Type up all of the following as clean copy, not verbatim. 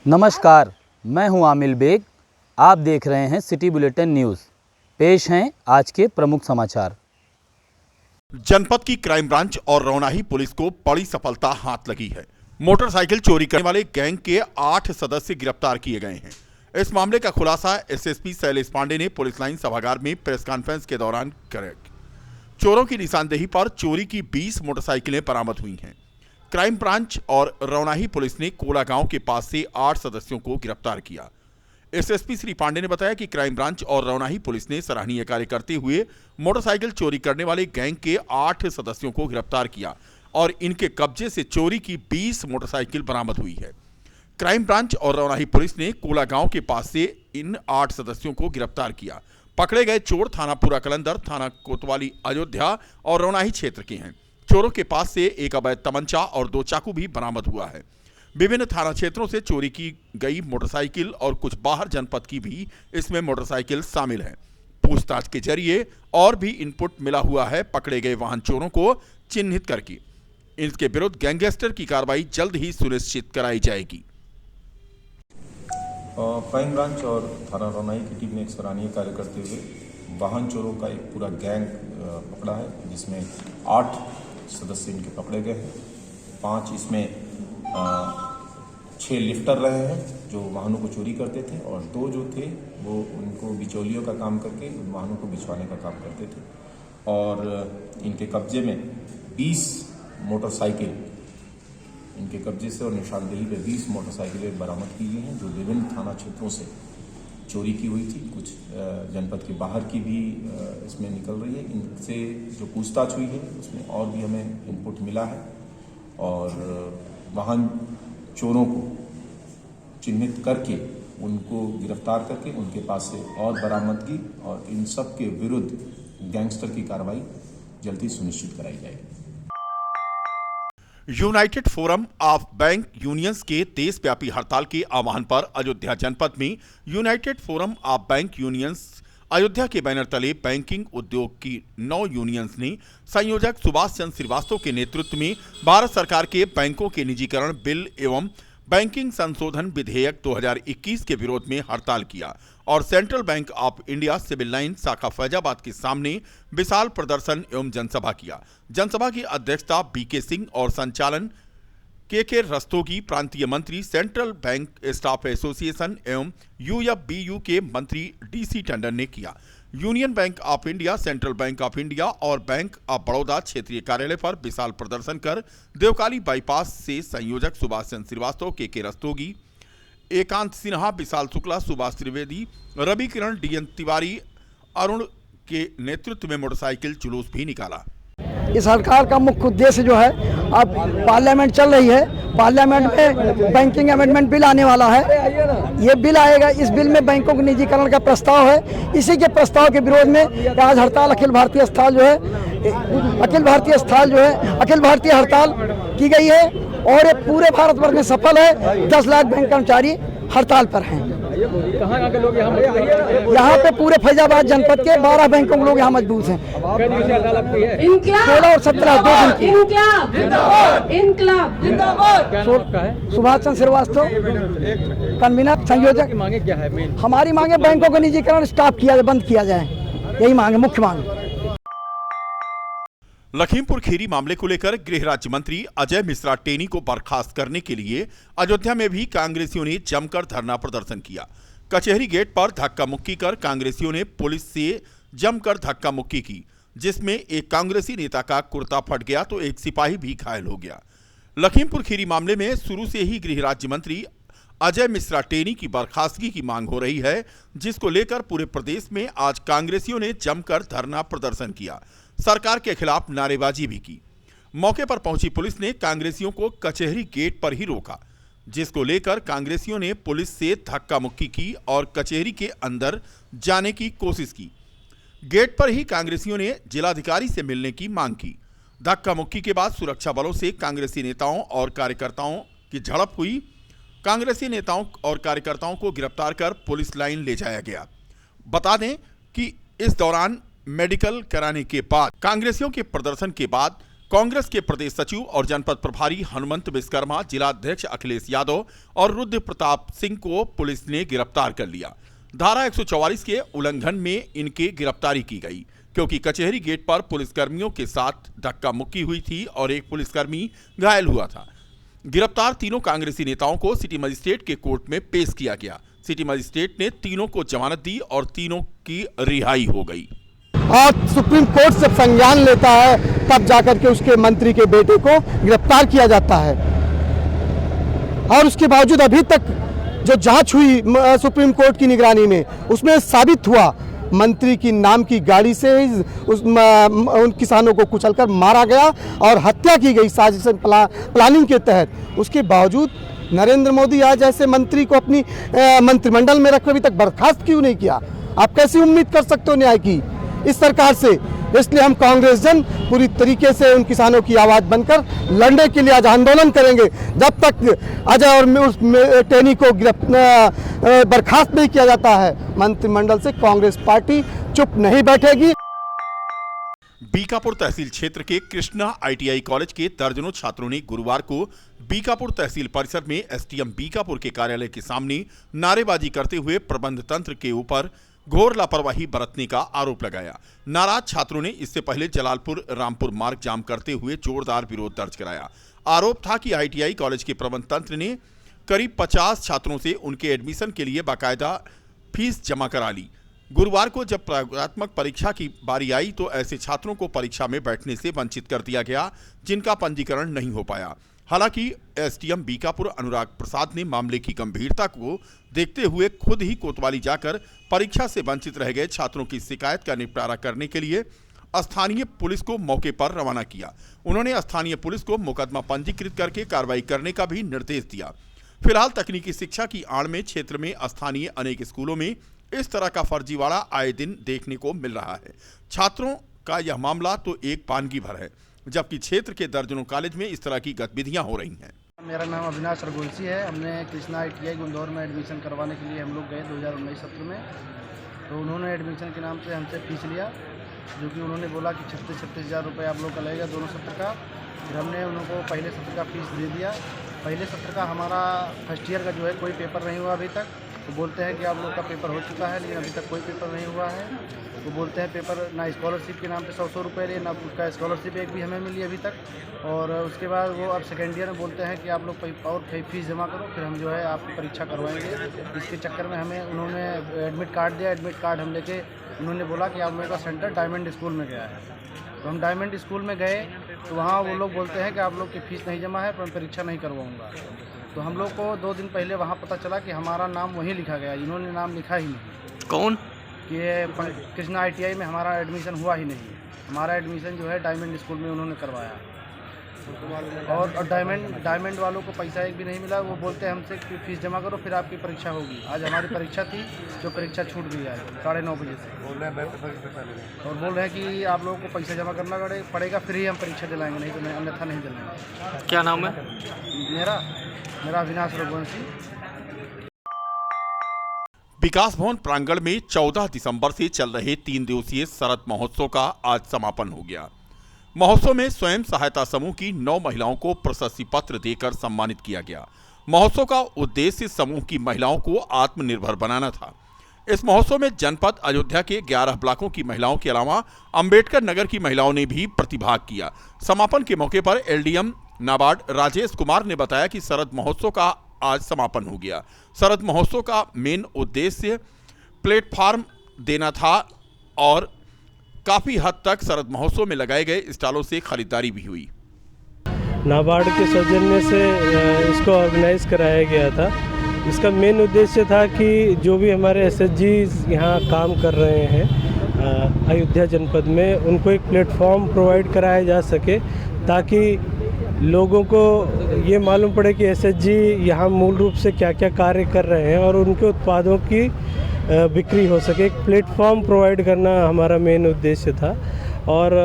नमस्कार, मैं हूं आमिल बेग। आप देख रहे हैं सिटी बुलेटिन न्यूज़। पेश हैं आज के प्रमुख समाचार। जनपद की क्राइम ब्रांच और रौनाही पुलिस को बड़ी सफलता हाथ लगी है। मोटरसाइकिल चोरी करने वाले गैंग के 8 सदस्य गिरफ्तार किए गए हैं। इस मामले का खुलासा एसएसपी शैलेश पांडे ने पुलिस लाइन सभागार में प्रेस कॉन्फ्रेंस के दौरान किया। चोरों की निशानदेही पर चोरी की 20 मोटरसाइकिलें बरामद हुई हैं। क्राइम ब्रांच और रौनाही पुलिस ने कोला गांव के पास से 8 सदस्यों को गिरफ्तार किया। एसएसपी श्री पांडे ने बताया कि क्राइम ब्रांच और रौनाही पुलिस ने सराहनीय कार्य करते हुए मोटरसाइकिल चोरी करने वाले गैंग के 8 सदस्यों को गिरफ्तार किया और इनके कब्जे से चोरी की 20 मोटरसाइकिल बरामद हुई है। क्राइम ब्रांच और रौनाही पुलिस ने कोला गांव के पास से इन 8 सदस्यों को गिरफ्तार किया। पकड़े गए चोर थाना पूरा कलंदर, थाना कोतवाली अयोध्या और रौनाही क्षेत्र के हैं। चोरों के पास से एक अवैध तमंचा और 2 चाकू भी बरामद हुआ है। विभिन्न थाना क्षेत्रों से चोरी की गई मोटरसाइकिल और कुछ बाहर जनपद की भी इसमें मोटरसाइकिल शामिल है। पूछताछ के जरिए और भी इनपुट मिला हुआ है। पकड़े गए वाहन चोरों को चिन्हित करके इनके विरुद्ध गैंगस्टर की कार्रवाई जल्द ही सुनिश्चित कराई जाएगी। क्राइम ब्रांच और थाना रौनाही की टीम ने एक सराहनीय कार्य करते हुए वाहन चोरों का एक पूरा गैंग पकड़ा है, जिसमें 8 सदस्य इनके पकड़े गए हैं। 5 इसमें 6 लिफ्टर रहे हैं जो वाहनों को चोरी करते थे, और 2 जो थे वो उनको बिचौलियों का काम करके उन वाहनों को बिछवाने का काम करते थे। और इनके कब्जे में 20 मोटरसाइकिल इनके कब्जे से और निशानदेही पे 20 मोटरसाइकिलें बरामद की गई हैं, जो विभिन्न थाना क्षेत्रों से चोरी की हुई थी। कुछ जनपद के बाहर की भी इसमें निकल रही है। इनसे जो पूछताछ हुई है उसमें और भी हमें इनपुट मिला है, और वाहन चोरों को चिन्हित करके उनको गिरफ्तार करके उनके पास से और बरामदगी और इन सब के विरुद्ध गैंगस्टर की कार्रवाई जल्दी सुनिश्चित कराई जाएगी। United forum of bank unions के देशव्यापी हड़ताल के आह्वान पर अयोध्या जनपद में United forum of bank unions Ayodhya के बैनर तले बैंकिंग उद्योग की 9 यूनियंस ने संयोजक सुभाष चंद्र श्रीवास्तव के नेतृत्व में भारत सरकार के बैंकों के निजीकरण बिल एवं बैंकिंग संशोधन विधेयक 2021 के विरोध में हड़ताल किया और central bank of India civil line शाखा फैजाबाद के सामने विशाल प्रदर्शन एवं जनसभा किया। जनसभा की अध्यक्षता बीके सिंह और संचालन के रस्तोगी, प्रांतीय मंत्री, सेंट्रल बैंक स्टाफ एसोसिएशन एवं यूएफबीयू के मंत्री डीसी टंडन ने किया। Union bank of India, central bank of India और बैंक ऑफ बड़ौदा क्षेत्रीय कार्यालय पर विशाल प्रदर्शन कर देवकाली बाईपास से संयोजक सुभाष चंद्र श्रीवास्तव, के रस्तोगी, एकांत सिन्हा, विशाल शुक्ला, सुभाष त्रिवेदी, रवि किरण, डीएन तिवारी, अरुण के नेतृत्व में मोटरसाइकिल जुलूस भी निकाला। इस हड़ताल का मुख्य उद्देश्य जो है, अब पार्लियामेंट चल रही है, पार्लियामेंट में बैंकिंग अमेंडमेंट बिल आने वाला है। ये बिल आएगा, इस बिल में बैंकों के निजीकरण का प्रस्ताव है। इसी के प्रस्ताव के विरोध में आज हड़ताल अखिल भारतीय हड़ताल की गई है, और ये पूरे भारतवर्ष में सफल है। 10 लाख बैंक कर्मचारी हड़ताल पर हैं। कहाँ के लोग यहाँ पे पूरे फैजाबाद जनपद के 12 बैंकों के लोग यहाँ मजबूत हैं। 16 और 17 2 दिन की। सुभाष चंद्र श्रीवास्तव कन्वीनर, संयोजक। मांगे क्या है मेन? हमारी मांगे बैंकों का निजीकरण स्टॉप किया जाए, बंद किया जाए, यही मांगे, मुख्य मांग। लखीमपुर खीरी मामले को लेकर गृह राज्य मंत्री अजय मिश्रा टेनी को बर्खास्त करने के लिए अयोध्या में भी कांग्रेसियों ने जमकर धरना प्रदर्शन किया। कचहरी गेट पर धक्का मुक्की कर कांग्रेसियों ने पुलिस से जमकर धक्का मुक्की की, जिसमें एक कांग्रेसी नेता का कुर्ता फट गया तो एक सिपाही भी घायल हो गया। लखीमपुर खीरी मामले में शुरू से ही गृह राज्य मंत्री अजय मिश्रा टेनी की बर्खास्तगी की मांग हो रही है, जिसको लेकर पूरे प्रदेश में आज कांग्रेसियों ने जमकर धरना प्रदर्शन किया, सरकार के खिलाफ नारेबाजी भी की। मौके पर पहुंची पुलिस ने कांग्रेसियों को कचहरी गेट पर ही रोका, जिसको लेकर कांग्रेसियों ने पुलिस से धक्का मुक्की की और कचहरी के अंदर जाने की कोशिश की। गेट पर ही कांग्रेसियों ने जिलाधिकारी से मिलने की मांग की। धक्का मुक्की के बाद सुरक्षा बलों से कांग्रेसी नेताओं और कार्यकर्ताओं की झड़प हुई। कांग्रेसी नेताओं और कार्यकर्ताओं को गिरफ्तार कर पुलिस लाइन ले जाया गया। बता दें कि इस दौरान मेडिकल कराने के बाद कांग्रेसियों के प्रदर्शन के बाद कांग्रेस के प्रदेश सचिव और जनपद प्रभारी हनुमंत विश्वकर्मा, जिला अध्यक्ष अखिलेश यादव और रुद्र प्रताप सिंह को पुलिस ने गिरफ्तार कर लिया। धारा 144 के उल्लंघन में इनकी गिरफ्तारी की गई, क्योंकि कचहरी गेट पर पुलिसकर्मियों के साथ धक्का मुक्की हुई थी और एक पुलिसकर्मी घायल हुआ था। गिरफ्तार तीनों कांग्रेसी नेताओं को सिटी मजिस्ट्रेट के कोर्ट में पेश किया गया। सिटी मजिस्ट्रेट ने तीनों को जमानत दी और तीनों की रिहाई हो गई। और सुप्रीम कोर्ट से संज्ञान लेता है तब जाकर के उसके मंत्री के बेटे को गिरफ्तार किया जाता है। और उसके बावजूद अभी तक जो जांच हुई सुप्रीम कोर्ट की निगरानी में, उसमें साबित हुआ मंत्री की नाम की गाड़ी से उन किसानों को कुचलकर मारा गया और हत्या की गई साजिश प्लानिंग के तहत। उसके बावजूद नरेंद्र मोदी आज ऐसे मंत्री को अपनी मंत्रिमंडल में रख अभी तक बर्खास्त क्यों नहीं किया? आप कैसी उम्मीद कर सकते हो न्याय की इस सरकार से? इसलिए हम कांग्रेस जन पूरी तरीके से उन किसानों की आवाज बनकर लड़ने के लिए आज आंदोलन करेंगे। जब तक अजय और टेनी को बर्खास्त नहीं किया जाता है, मंत्रिमंडल से कांग्रेस पार्टी चुप नहीं बैठेगी। बीकापुर तहसील क्षेत्र के कृष्णा ITI कॉलेज के दर्जनों छात्रों ने गुरुवार को बीकापुर तहसील परिसर में SDM बीकापुर के कार्यालय के सामने नारेबाजी करते हुए प्रबंध तंत्र के ऊपर घोर लापरवाही बरतने का आरोप लगाया। नाराज छात्रों ने इससे पहले जलालपुर रामपुर मार्ग जाम करते हुए जोरदार विरोध दर्ज कराया। आरोप था कि ITI कॉलेज के प्रबंध तंत्र ने करीब 50 छात्रों से उनके एडमिशन के लिए बाकायदा फीस जमा करा ली। गुरुवार को जब प्रयोगात्मक परीक्षा की बारी आई तो ऐसे छात्रों को परीक्षा में बैठने से वंचित कर दिया गया जिनका पंजीकरण नहीं हो पाया। हालांकि SDM बीकापुर अनुराग प्रसाद ने मामले की गंभीरता को देखते हुए खुद ही कोतवाली जाकर परीक्षा से वंचित रह गए छात्रों की शिकायत का निपटारा करने के लिए स्थानीय पुलिस को मौके पर रवाना किया। उन्होंने स्थानीय पुलिस को मुकदमा पंजीकृत करके कार्रवाई करने का भी निर्देश दिया। फिलहाल तकनीकी शिक्षा की आड़ में क्षेत्र में स्थानीय अनेक स्कूलों में इस तरह का फर्जीवाड़ा आए दिन देखने को मिल रहा है। छात्रों का यह मामला तो एक पानगी भर है, जबकि क्षेत्र के दर्जनों कॉलेज में इस तरह की गतिविधियां हो रही हैं। मेरा नाम अविनाश रघुवंशी है। हमने कृष्णा ITI गुंदौर में एडमिशन करवाने के लिए हम लोग गए 2019 सत्र में। तो उन्होंने एडमिशन के नाम से हमसे फीस लिया, जो कि उन्होंने बोला कि 36 हज़ार रुपये आप लोग का लगेगा दोनों सत्र का। फिर हमने उनको पहले सत्र का फीस दे दिया। पहले सत्र का हमारा फर्स्ट ईयर का जो है कोई पेपर नहीं हुआ अभी तक। तो बोलते हैं कि आप लोग का पेपर हो चुका है, लेकिन अभी तक कोई पेपर नहीं हुआ है। वो बोलते हैं पेपर ना स्कॉलरशिप के नाम पे 100 रुपये लिए, ना उसका स्कॉलरशिप एक भी हमें मिली अभी तक। और उसके बाद वो अब सेकेंड ईयर में बोलते हैं कि आप लोग और फीस जमा करो, फिर हम जो है आपकी परीक्षा करवाएंगे। इसके चक्कर में हमें उन्होंने एडमिट कार्ड दिया। एडमिट कार्ड हम लेके उन्होंने बोला कि आप लोगों का सेंटर डायमंड स्कूल में गया है। तो हम डायमंड स्कूल में गए तो वहाँ वो लोग बोलते हैं कि आप लोग की फ़ीस नहीं जमा है, पर मैं परीक्षा नहीं करवाऊँगा। तो हम लोग को 2 दिन पहले वहाँ पता चला कि हमारा नाम वहीं लिखा गया, इन्होंने नाम लिखा ही नहीं। कौन? कि कृष्णा ITI में हमारा एडमिशन हुआ ही नहीं। हमारा एडमिशन जो है डायमंड स्कूल में उन्होंने करवाया। और डायमंड वालों को पैसा एक भी नहीं मिला। वो बोलते हैं हमसे कि फीस जमा करो फिर आपकी परीक्षा होगी। आज हमारी परीक्षा थी, जो परीक्षा छूट गई आज 9:30 बजे से। और बोल रहे हैं कि आप लोगों को पैसा जमा करना पड़ेगा, फिर ही हम परीक्षा दिलाएंगे, नहीं तो अन्यथा नहीं दिलाएंगे। क्या नाम है? मेरा अविनाश रघुवंशी। विकास भवन प्रांगण में 14 दिसंबर से चल रहे 3 दिवसीय शरद महोत्सव का आज समापन हो गया। महोत्सव में स्वयं सहायता समूह की 9 महिलाओं को प्रशस्ति पत्र देकर सम्मानित किया गया। महोत्सव का उद्देश्य समूह की महिलाओं को आत्मनिर्भर बनाना था। इस महोत्सव में जनपद अयोध्या के 11 ब्लॉकों की महिलाओं के अलावा अंबेडकर नगर की महिलाओं ने भी प्रतिभाग किया। समापन के मौके पर LDM नाबार्ड राजेश कुमार ने बताया कि शरद महोत्सव का आज समापन हो गया। शरद महोत्सव का मेन उद्देश्य प्लेटफॉर्म देना था और काफी हद तक शरद महोत्सव में लगाए गए स्टॉलों से खरीदारी भी हुई। नाबार्ड के सौजन्य से इसको ऑर्गेनाइज कराया गया था। इसका मेन उद्देश्य था कि जो भी हमारे SHG यहाँ काम कर रहे हैं अयोध्या जनपद में, उनको एक प्लेटफॉर्म प्रोवाइड कराया जा सके ताकि लोगों को ये मालूम पड़े कि SHG यहाँ मूल रूप से क्या क्या कार्य कर रहे हैं और उनके उत्पादों की बिक्री हो सके। एक प्लेटफॉर्म प्रोवाइड करना हमारा मेन उद्देश्य था और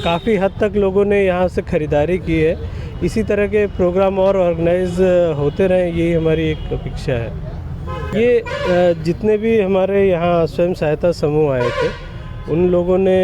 काफ़ी हद तक लोगों ने यहाँ से ख़रीदारी की है। इसी तरह के प्रोग्राम और ऑर्गेनाइज होते रहें, यही हमारी एक अपेक्षा है। ये जितने भी हमारे यहाँ स्वयं सहायता समूह आए थे उन लोगों ने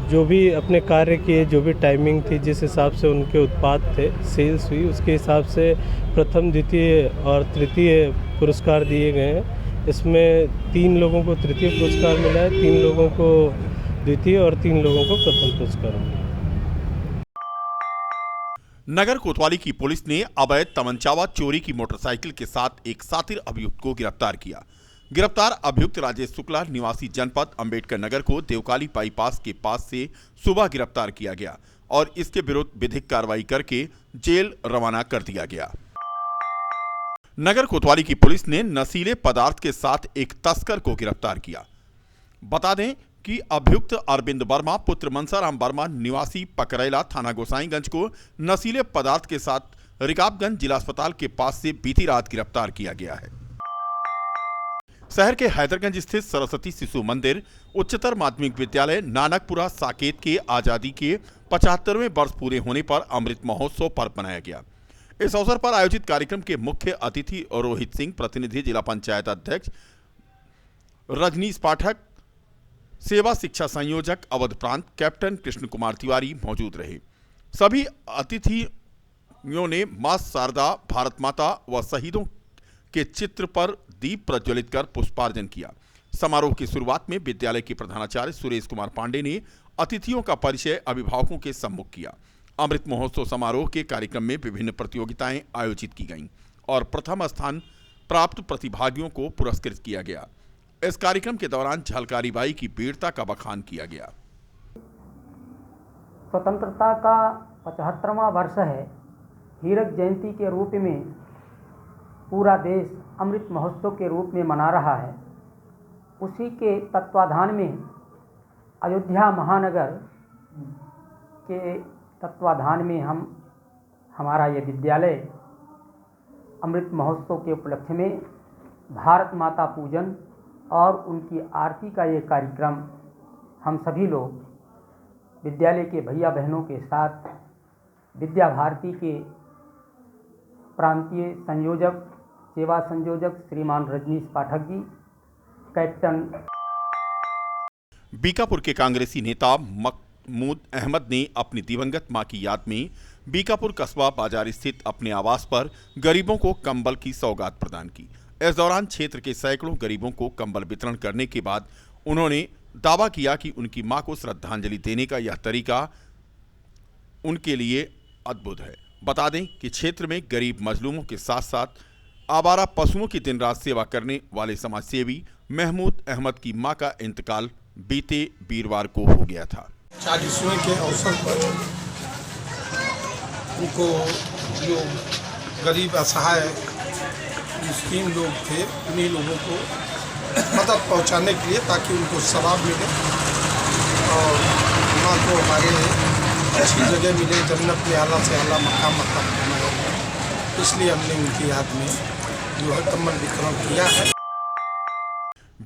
जो भी अपने कार्य किए, जो भी टाइमिंग थी, जिस हिसाब से उनके उत्पाद थे, सेल्स हुई, उसके हिसाब से प्रथम, द्वितीय और तृतीय पुरस्कार दिए गए हैं। इसमें 3 लोगों को तृतीय पुरस्कार मिला है, 3 लोगों को द्वितीय और 3 लोगों को प्रथम पुरस्कार मिला है। नगर कोतवाली की पुलिस ने अवैध तमंचावा चोरी की मोटरसाइकिल के साथ एक सातिर अभियुक्त को गिरफ्तार किया। गिरफ्तार अभियुक्त राजेश शुक्ला निवासी जनपद अंबेडकर नगर को देवकाली बाईपास के पास से सुबह गिरफ्तार किया गया और इसके विरुद्ध विधिक कार्रवाई करके जेल रवाना कर दिया गया। नगर कोतवाली की पुलिस ने नशीले पदार्थ के साथ एक तस्कर को गिरफ्तार किया। बता दें कि अभियुक्त अरविंद वर्मा पुत्र मनसाराम वर्मा निवासी पकरैला थाना गोसाईगंज को नशीले पदार्थ के साथ रिकाबगंज जिला अस्पताल के पास से बीती रात गिरफ्तार किया गया है। शहर के हैदरगंज स्थित सरस्वती शिशु मंदिर उच्चतर माध्यमिक विद्यालय नानकपुरा साकेत के आजादी के 75वें वर्ष पूरे होने पर अमृत महोत्सव पर्व मनाया गया। इस अवसर पर आयोजित कार्यक्रम के मुख्य अतिथि रोहित सिंह, प्रतिनिधि जिला पंचायत अध्यक्ष रजनीश पाठक, सेवा शिक्षा संयोजक अवध प्रांत, कैप्टन कृष्ण कुमार तिवारी मौजूद रहे। सभी अतिथियों ने मां शारदा, भारत माता व शहीदों के चित्र पर दीप प्रज्वलित कर पुष्पार्जन किया। समारोह की शुरुआत में विद्यालय के प्रधानाचार्य सुरेश कुमार पांडे ने अतिथियों का परिचय अभिभावकों के सम्मुख किया। अमृत महोत्सव समारोह के कार्यक्रम में विभिन्न प्रतियोगिताएं आयोजित की गईं और प्रथम स्थान प्राप्त प्रतिभागियों को पुरस्कृत किया गया। इस कार्यक्रम के दौरान झलकारी बाई की वीरता का बखान किया गया। स्वतंत्रता का 75वां वर्ष है। हीरक जयंती के रूप में पूरा देश अमृत महोत्सव के रूप में मना रहा है। उसी के तत्वाधान में अयोध्या महानगर के तत्वाधान में हमारा ये विद्यालय अमृत महोत्सव के उपलक्ष्य में भारत माता पूजन और उनकी आरती का ये कार्यक्रम हम सभी लोग विद्यालय के भैया बहनों के साथ विद्या भारती के प्रांतीय संयोजक, सेवा संयोजक श्रीमान रजनीश पाठक जी, कैप्टन। बीकापुर के कांग्रेसी नेता महमूद अहमद ने अपनी दिवंगत मां की याद में बीकापुर कस्बा बाजार स्थित अपने आवास पर गरीबों को कंबल की सौगात प्रदान की। इस दौरान क्षेत्र के सैकड़ों गरीबों को कंबल वितरण करने के बाद उन्होंने दावा किया कि उनकी मां को श्रद्धांजलि देने का यह तरीका उनके लिए अद्भुत है। बता दें कि क्षेत्र में गरीब मजलूमों के साथ साथ आवारा पशुओं की दिन रात सेवा करने वाले समाजसेवी महमूद अहमद की मां का इंतकाल बीते वीरवार को हो गया था। 40वें के अवसर पर उनको जो गरीब असहाय मुस्लिम लोग थे उन्हीं लोगों को मदद पहुंचाने के लिए, ताकि उनको सवाब मिले और माँ को हमारे अच्छी जगह मिले, जन्नत में आला से आला मकाम बनाया। इसलिए हमने उनकी याद में जो है कंबल वितरण किया है।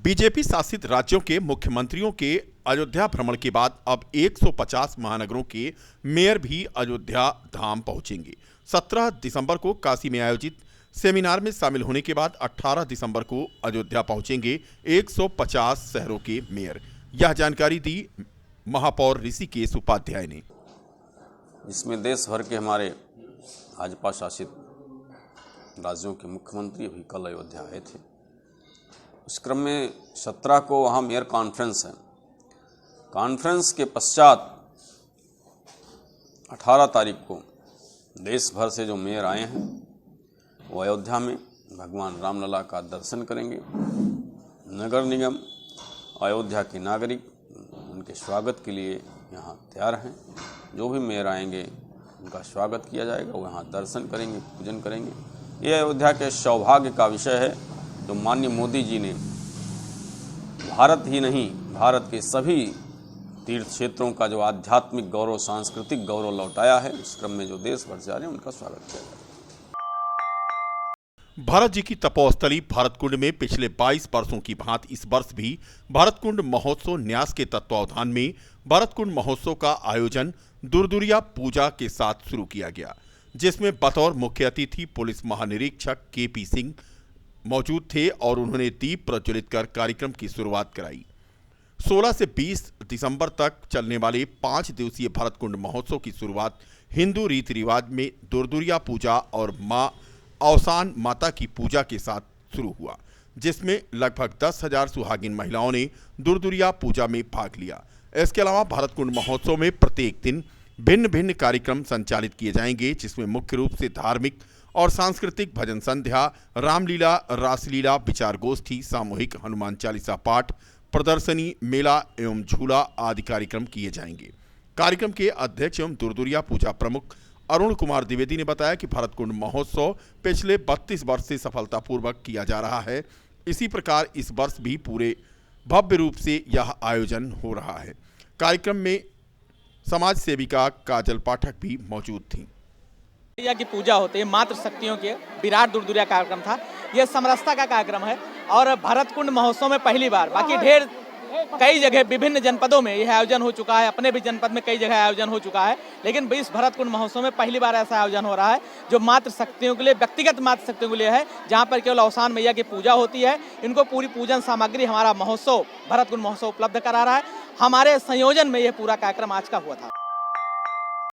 बीजेपी शासित राज्यों के मुख्यमंत्रियों के अयोध्या भ्रमण के बाद अब 150 महानगरों के मेयर भी अयोध्या धाम पहुंचेंगे। 17 दिसंबर को काशी में आयोजित सेमिनार में शामिल होने के बाद 18 दिसंबर को अयोध्या पहुंचेंगे 150 शहरों के मेयर। यह जानकारी दी महापौर ऋषिकेश उपाध्याय ने। जिसमें देश भर के हमारे भाजपा शासित राज्यों के मुख्यमंत्री अभी कल अयोध्या आए थे। इस क्रम में 17 को वहाँ मेयर कॉन्फ्रेंस है। कॉन्फ्रेंस के पश्चात 18 तारीख को देश भर से जो मेयर आए हैं वो अयोध्या में भगवान रामलला का दर्शन करेंगे। नगर निगम, अयोध्या के नागरिक उनके स्वागत के लिए यहाँ तैयार हैं। जो भी मेयर आएंगे उनका स्वागत किया जाएगा, वो यहाँ दर्शन करेंगे, पूजन करेंगे। ये अयोध्या के सौभाग्य का विषय है जो माननीय मोदी जी ने भारत ही नहीं, भारत के सभी तीर्थ क्षेत्रों का जो आध्यात्मिक गौरव, सांस्कृतिक गौरव लौटाया है। इस क्रम में जो देश भर से आ रहे हैं उनका स्वागत किया जाएगा। भरत जी की तपोस्थली भरतकुंड में पिछले 22 वर्षों की भांति इस वर्ष भी भरतकुंड महोत्सव न्यास के तत्वावधान में भरतकुंड महोत्सव का आयोजन दुर्दुरिया पूजा के साथ शुरू किया गया, जिसमें बतौर मुख्य अतिथि पुलिस महानिरीक्षक KP सिंह मौजूद थे और उन्होंने दीप प्रज्वलित कर कार्यक्रम की शुरुआत कराई। 16 से 20 दिसंबर तक चलने वाले 5 दिवसीय भरतकुंड महोत्सव की शुरुआत हिंदू रीति रिवाज में दुर्दुरिया पूजा और मां अवसान माता की पूजा के साथ शुरू हुआ, जिसमें लगभग 10,000 सुहागिन महिलाओं ने दुर्दुरिया पूजा में भाग लिया। इसके अलावा भरतकुंड महोत्सव में प्रत्येक दिन भिन्न भिन्न कार्यक्रम संचालित किए जाएंगे, जिसमें मुख्य रूप से धार्मिक और सांस्कृतिक भजन संध्या, रामलीला, रासलीला, विचार गोष्ठी, सामूहिक हनुमान चालीसा पाठ, प्रदर्शनी, मेला एवं झूला आदि कार्यक्रम किए जाएंगे। कार्यक्रम के अध्यक्ष एवं दुर्दुरिया पूजा प्रमुख अरुण कुमार द्विवेदी ने बताया कि भरतकुंड महोत्सव पिछले 32 वर्ष से सफलतापूर्वक किया जा रहा है। इसी प्रकार इस वर्ष भी पूरे भव्य रूप से यह आयोजन हो रहा है। कार्यक्रम में समाज सेविका काजल पाठक भी मौजूद थी। की पूजा होती है, मातृ शक्तियों के विराट दुर्दुरिया कार्यक्रम था। यह समरसता का कार्यक्रम है और भरतकुंड महोत्सव में पहली बार, बाकी ढेर कई जगह विभिन्न जनपदों में यह आयोजन हो चुका है, अपने भी जनपद में कई जगह आयोजन हो चुका है, लेकिन इस भरतकुंड महोत्सव में पहली बार ऐसा आयोजन हो रहा है जो मातृ शक्तियों के लिए, व्यक्तिगत मातृ शक्तियों के लिए है, जहां पर केवल अवसान मैया की पूजा होती है। इनको पूरी पूजन सामग्री हमारा महोत्सव भरतकुंड महोत्सव उपलब्ध करा रहा है। हमारे संयोजन में यह पूरा कार्यक्रम आज का हुआ था।